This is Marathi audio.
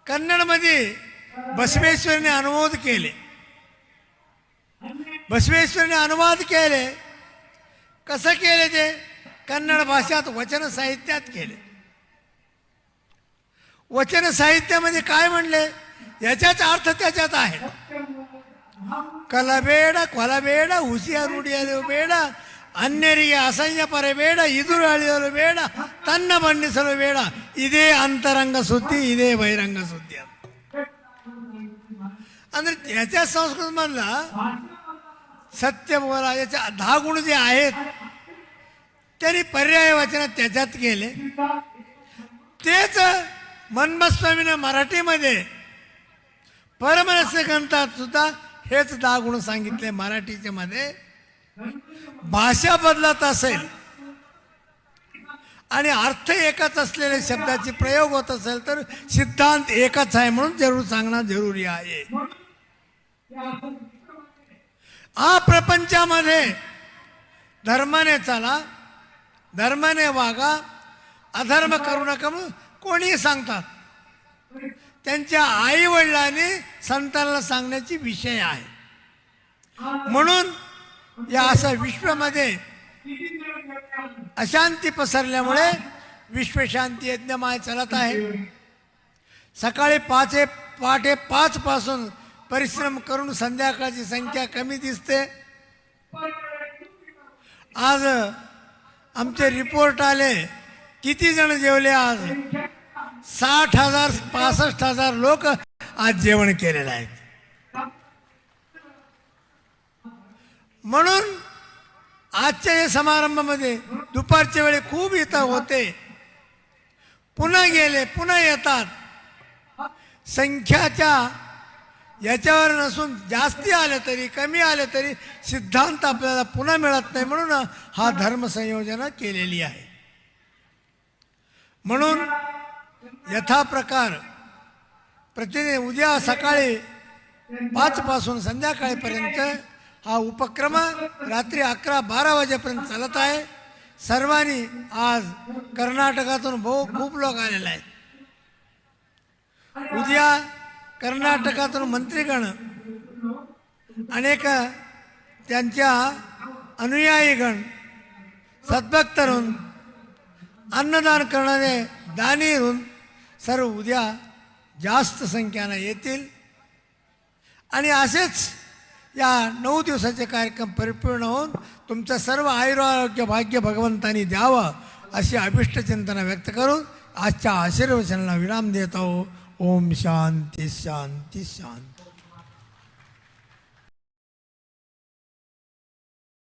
कन्नडमध्ये बसवेश्वरने अनुवाद केले. बसवेश्वरने अनुवाद केले. कसं केले ते? कन्नड भाषात वचन साहित्यात केले. वचन साहित्यामध्ये काय म्हणले याचाच अर्थ त्याच्यात आहे. ಕಲಬೇಡ ಕೊಲಬೇಡ ಹುಸಿಯನುಡಿಯಲು ಬೇಡ ಅನ್ಯರಿಗೆ ಅಸಹ್ಯ ಪರಬೇಡ ಇದುರು ಅಳಿಯಲು ಬೇಡ ತನ್ನ ಬಣ್ಣಿಸಲು ಬೇಡ ಇದೇ ಅಂತರಂಗ ಸುದ್ದಿ ಇದೇ ಬಹಿರಂಗ ಸುದ್ದಿ ಅಂದ್ರೆ याच्या संस्कृत मधला सत्य बोला याच्या 10 गुण जे आहेत त्यांनी पर्याय वचनात त्याच्यात गेले. तेच मनमत स्वामीने मराठीमध्ये परमरस ग्रंथात सुद्धा हेच 10 गुण सांगितले. मराठीच्या मध्ये भाषा बदलत असेल आणि अर्थ एकच असलेल्या शब्दाची प्रयोग होत असेल तर सिद्धांत एकच आहे म्हणून जरूर सांगणं जरुरी आहे. हा प्रपंचामध्ये धर्माने चला, धर्माने वागा, अधर्म करू नका म्हणून कोणी सांगतात. त्यांच्या आई वडिलांनी संतांना सांगण्याची विषय आहे. म्हणून या अशा विश्वामध्ये अशांती पसरल्यामुळे विश्वशांती यज्ञमाय चालत आहे. सकाळी पहाटे 5 पासून परिश्रम करून संध्याकाळची संख्या कमी दिसते. आज आमचे रिपोर्ट आले किती जण जेवले. आज 60,000 65,000 लोक आज जेवण केलेले आहेत. म्हणून आजच्या या समारंभामध्ये दुपारच्या वेळी खूप इथं होते, पुन्हा गेले, पुन्हा येतात. संख्याच्या याच्यावर नसून जास्ती आले तरी कमी आले तरी सिद्धांत आपल्याला पुन्हा मिळत नाही म्हणून हा धर्म संयोजन केलेली आहे. म्हणून यथा प्रकार प्रतिदिन उद्या सकाळी 5 पासून संध्याकाळपर्यंत हा उपक्रम रात्री 11-12 वाजेपर्यंत चालत आहे. सर्वांनी आज कर्नाटकातून खूप लोक आलेले आहेत. उद्या कर्नाटकातून मंत्रीगण अनेक त्यांच्या अनुयायीगण सद्भक्तरून अन्नदान करणारे दानीरून सर्व उद्या जास्त संख्येने येतील आणि असेच या 9 दिवसाचे कार्यक्रम परिपूर्ण होऊन तुमचं सर्व आयुरारोग्य भाग्य भगवंतानी द्यावं अशी अभिष्ट चिंतना व्यक्त करून आजच्या आशीर्वचनाला विराम देत आहोत. ओम शांती शांती शांती.